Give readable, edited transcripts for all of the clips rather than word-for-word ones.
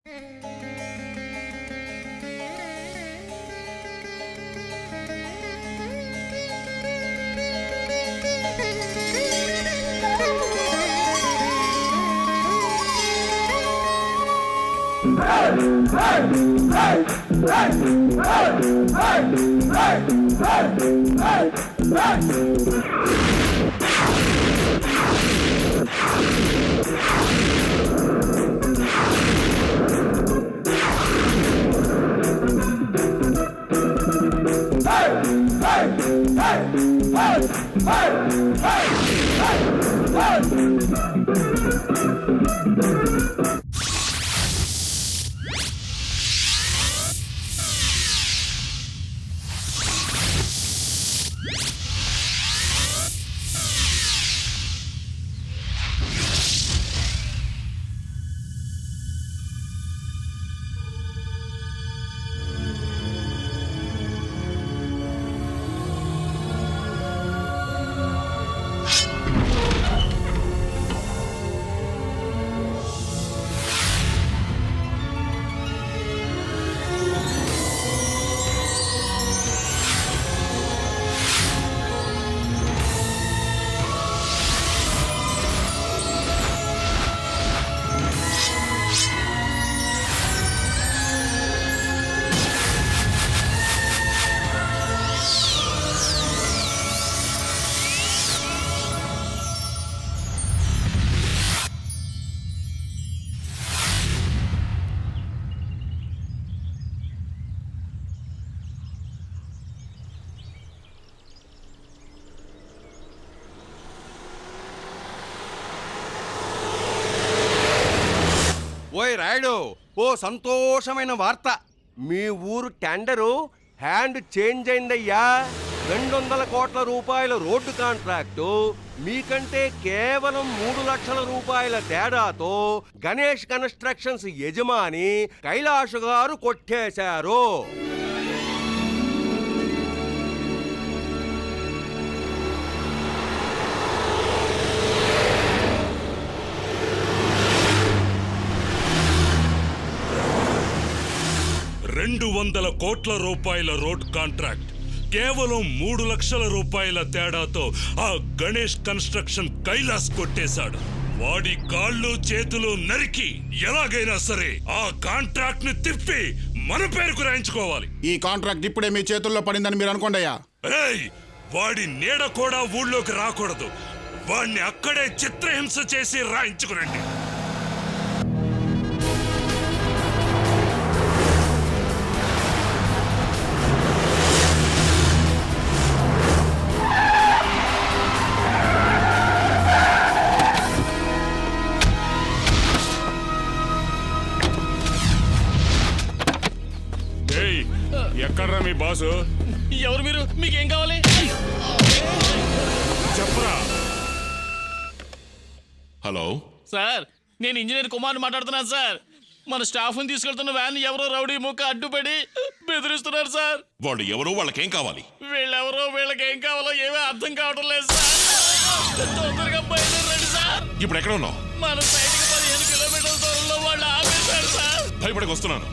ఓయ్ రాయుడు, ఓ సంతోషమైన వార్త. మీ ఊరు టెండరు హ్యాండ్ చేంజ్ అయిందయ్యా. 200 కోట్ల రూపాయల రోడ్డు కాంట్రాక్టు మీకంటే కేవలం 3 లక్షల రూపాయల తేడాతో గణేష్ కన్స్ట్రక్షన్స్ యజమాని కైలాష్ గారు కొట్టేశారు. $200 కోట్ల రూపాయల రోడ్ కాంట్రాక్ట్ కేవలం 3 లక్షల రూపాయల తేడాతో ఆ గణేష్ కన్స్ట్రక్షన్ కైలాస్ కొట్టేశాడు. వాడి కాళ్ళు చేతులు నరికి ఎలాగైనా సరే ఆ కాంట్రాక్ట్ ని తిప్పి మన పేరుకు రాయించుకోవాలి. ఈ కాంట్రాక్ట్ ఇప్పుడే మీ చేతుల్లో పడిందని మీరు అనుకోండి అయ్యా. వాడి నీడ కూడా ఊళ్ళోకి రాకూడదు. వాడిని అక్కడే చిత్రహింస చేసి రాయించుకురండి. ఎక్కడ్రా మీ బాసు? ఎవరు మీరు? మీకేం కావాలి? చెప్పరా. హలో సార్, నేను ఇంజనీర్ కుమార్ని మాట్లాడుతున్నాను సార్. మన స్టాఫ్ని తీసుకెళ్తున్న వ్యాన్ ఎవరో రౌడీ ముక్క అడ్డుపడి బెదిరిస్తున్నారు సార్. వాళ్ళు ఎవరో, వాళ్ళకేం కావాలి? వీళ్ళెవరో వీళ్ళకేం కావాలో ఏమీ అర్థం కావడం లేదు సార్. తొందరగా బయలుదేరండి సార్. ఇప్పుడు ఎక్కడ ఉన్నావు? మన సైడ్కి 15 కిలోమీటర్ల దూరంలో వాళ్ళు ఆపేశారు సార్. భయపడకు, వస్తున్నాను.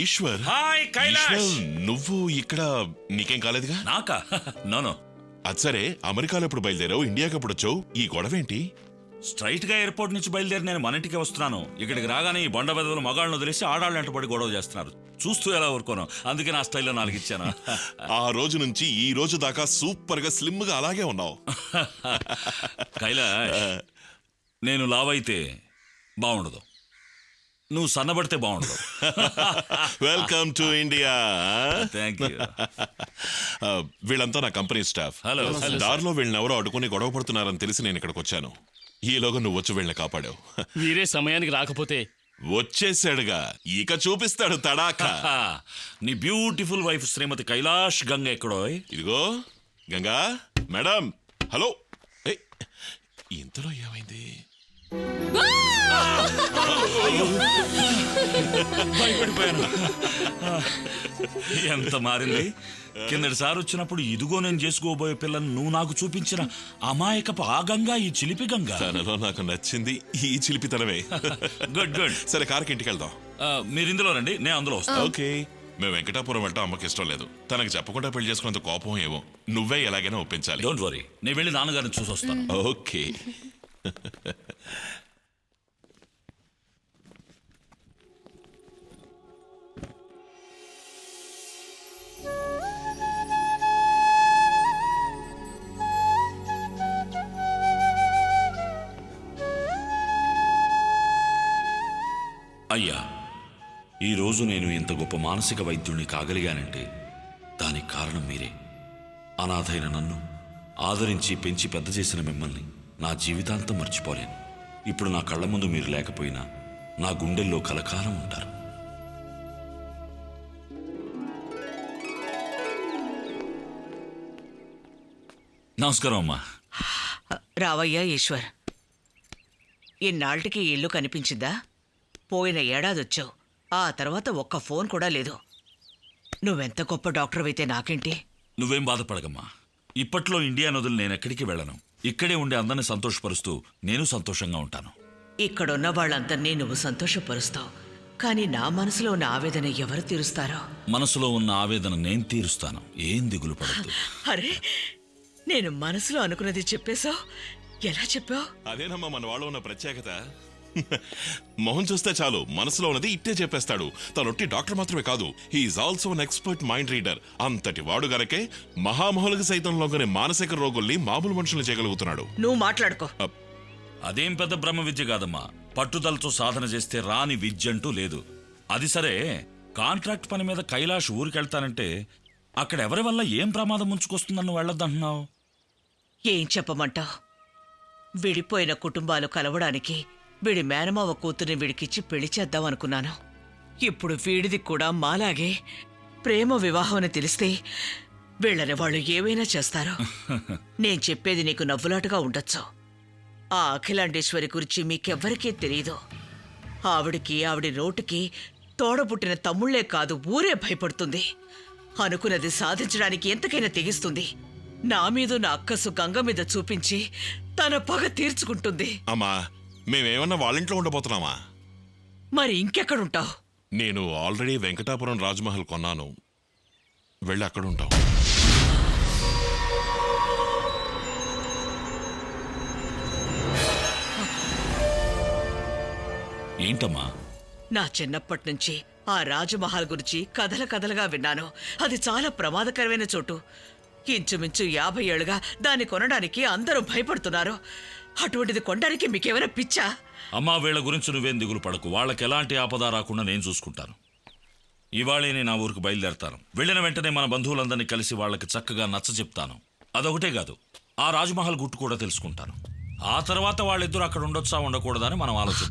ఈశ్వర్ హాయ్ కైలాష్. ఈశ్వర్, నువ్వు ఇక్కడ నీకేం కాలేదుగా? నాకా? నో అది సరే, అమెరికాలో ఎప్పుడు బయలుదేరావు, ఇండియాకి ఎప్పుడు వచ్చావు, ఈ గొడవ ఏంటి? స్ట్రైట్ గా ఎయిర్పోర్ట్ నుంచి బయలుదేరి నేను మన ఇంటికి వస్తున్నాను. ఇక్కడికి రాగానే ఈ బొండ బెదవులు మగాళ్ళను వదిలేసి ఆడాళ్ళు వెంటబడి గొడవ చేస్తున్నారు. చూస్తూ ఎలా ఊరుకోను, అందుకే నా స్టైల్లో 4 ఇచ్చాను. ఆ రోజు నుంచి ఈ రోజు దాకా సూపర్ గా స్లిమ్ గా అలాగే ఉన్నావు. కైలాష్, నేను లావైతే బాగుండదు, నువ్వు సన్నబడితే బాగుండదు. Welcome to India. Thank you. వీళ్ళంతా నా కంపెనీ స్టాఫ్. హలో. దారిలో వీళ్ళని ఎవరో అడుకుని గొడవ పడుతున్నారని తెలిసి నేను ఇక్కడికి వచ్చాను. ఈలోగా నువ్వు వచ్చి వీళ్ళని కాపాడావు. వీరే సమయానికి రాకపోతే వచ్చేసాడుగా, ఇక చూపిస్తాడు తడాకా. నీ బ్యూటిఫుల్ వైఫ్ శ్రీమతి కైలాష్ గంగ ఎక్కడో? ఇదిగో గంగా మేడం. హలో. ఏయ్, ఇంతలో ఏమైంది? భయపడిపోయాను. ఎంత మారింది. కిందటిసారి వచ్చినప్పుడు ఇదిగో నేను చేసుకోబోయే పిల్లని నువ్వు నాకు చూపించిన అమాయకపు ఆ గంగా ఈ చిలిపి గంగా. తనలో నాకు నచ్చింది ఈ చిలిపితనమే. Good good. సరే, కారుకి ఇంటికి వెళ్దాం. మీరు ఇందులో రండి, నేను అందులో వస్తాను. ఓకే. మేము వెంకటాపురం వెళ్ళటం అమ్మకి ఇష్టం లేదు. తనకు చెప్పకుండా పెళ్లి చేసుకున్నంత కోపం ఏమో. నువ్వే ఎలాగైనా ఒప్పించాలి. డోంట్ వరీ, నేను వెళ్ళి నాన్నగారిని చూసి వస్తాను. ఓకే. అయ్యా, ఈరోజు నేను ఇంత గొప్ప మానసిక వైద్యుణ్ణి కాగలిగానంటే దానికి కారణం మీరే. అనాథైన నన్ను ఆదరించి పెంచి పెద్ద చేసిన మిమ్మల్ని నా జీవితాంతం మర్చిపోలేను. ఇప్పుడు నా కళ్ళ ముందు మీరు లేకపోయినా నా గుండెల్లో కలకాలం ఉంటారు. నమస్కారం అమ్మా. రావయ్యా ఈశ్వర్. ఇన్నాళ్ళకి ఇల్లు కనిపించిందా? పోయిన ఏడాది వచ్చావు, ఆ తర్వాత ఒక్క ఫోన్ కూడా లేదు. నువ్వెంత గొప్ప డాక్టర్ అయితే నాకేంటి? నువ్వేం బాధపడగమ్మా. ఇప్పట్లో ఇండియా నదులు నేను ఎక్కడికి వెళ్ళను. ఇక్కడే ఉండే అందరిని సంతోషపరుస్తూ నేను సంతోషంగా ఉంటాను. ఇక్కడున్న వాళ్ళందరినీ నువ్వు సంతోషపరుస్తావు, కానీ నా మనసులో ఉన్న ఆవేదన ఎవరు తీరుస్తారో? మనసులో ఉన్న ఆవేదన నేను తీరుస్తాను, ఏం దిగులు పడద్దు. అరే, నేను మనసులో అనుకున్నది చెప్పేశావు. ఎలా చెప్పావు? అదేనమ్మా మన వాళ్ళు ఉన్న ప్రత్యేకత. మొహం చూస్తే చాలు, మనసులో ఉన్నది ఇట్టే చెప్పేస్తాడు. తనొట్టి డాక్టర్ మాత్రమే కాదు, he's also an expert mind reader. అంతటి వాడు గనకే మహామహులకు సైతం లోగనే మానసిక రోగుల్ని మామూలు మనుషుల్ని చేయగలుగుతున్నాడు. నువ్వు మాట్లాడుకో. అదేం పెద్ద బ్రహ్మ విద్య కాదమ్మా. పట్టుదలతో సాధన చేస్తే రాని విద్య అంటూ లేదు. అది సరే, కాంట్రాక్ట్ పని మీద కైలాష్ ఊరికెళ్తానంటే అక్కడ ఎవరి వల్ల ఏం ప్రమాదం ముంచుకొస్తుందని వెళ్ళొద్దంటున్నావు? ఏం చెప్పమంటావు? విడిపోయిన కుటుంబాలు కలవడానికి వీడి మేనమావ కూతుర్ని వీడికిచ్చి పెళ్లి చేద్దాం అనుకున్నాను. ఇప్పుడు వీడిది కూడా మాలాగే ప్రేమ వివాహం అని తెలిస్తే వీళ్ళని వాళ్ళు ఏవైనా చేస్తారు. నేను చెప్పేది నీకు నవ్వులాటగా ఉండొచ్చు. ఆ అఖిలాండేశ్వరి గురించి మీకెవ్వరికీ తెలీదు. ఆవిడికి ఆవిడి నోటికి తోడబుట్టిన తమ్ముళ్లే కాదు, ఊరే భయపడుతుంది. అనుకున్నది సాధించడానికి ఎంతకైనా తెగిస్తుంది. నా మీద నా అక్కసు గంగ మీద చూపించి తన పగ తీర్చుకుంటుంది. అమ్మా, మేమేమన్నా వాళ్ళింట్లో ఉండబోతున్నామా? మరి ఇంకెక్కడుంటావు? నేను ఆల్రెడీ వెంకటాపురం రాజ్మహల్ కొన్నాను, వెళ్ళి అక్కడ ఉంటాం. ఏంటమ్మా? నా చిన్నప్పటి నుంచి ఆ రాజమహల్ గురించి కథల కథలుగా విన్నాను. అది చాలా ప్రమాదకరమైన చోటు. ఇంచుమించు 50 ఏళ్లుగా దాన్ని కొనడానికి అందరూ భయపడుతున్నారు. అటువంటిది కొనడానికి మీకేమైనా పిచ్చా? అమ్మా, వీళ్ళ గురించి నువ్వేం దిగులు పడకు. వాళ్ళకి ఎలాంటి ఆపద రాకుండా నేను చూసుకుంటాను. ఇవాళే నేను నా ఊరికి బయలుదేరతాను. వెళ్ళిన వెంటనే మన బంధువులందరినీ కలిసి వాళ్ళకి చక్కగా నచ్చ చెప్తాను. అదొకటే కాదు, ఆ రాజ్మహల్ గుట్టు కూడా తెలుసుకుంటాను. ఆ తర్వాత వాళ్ళిద్దరూ అక్కడ ఉండొచ్చా ఉండకూడదని మనం ఆలోచిద్దాం.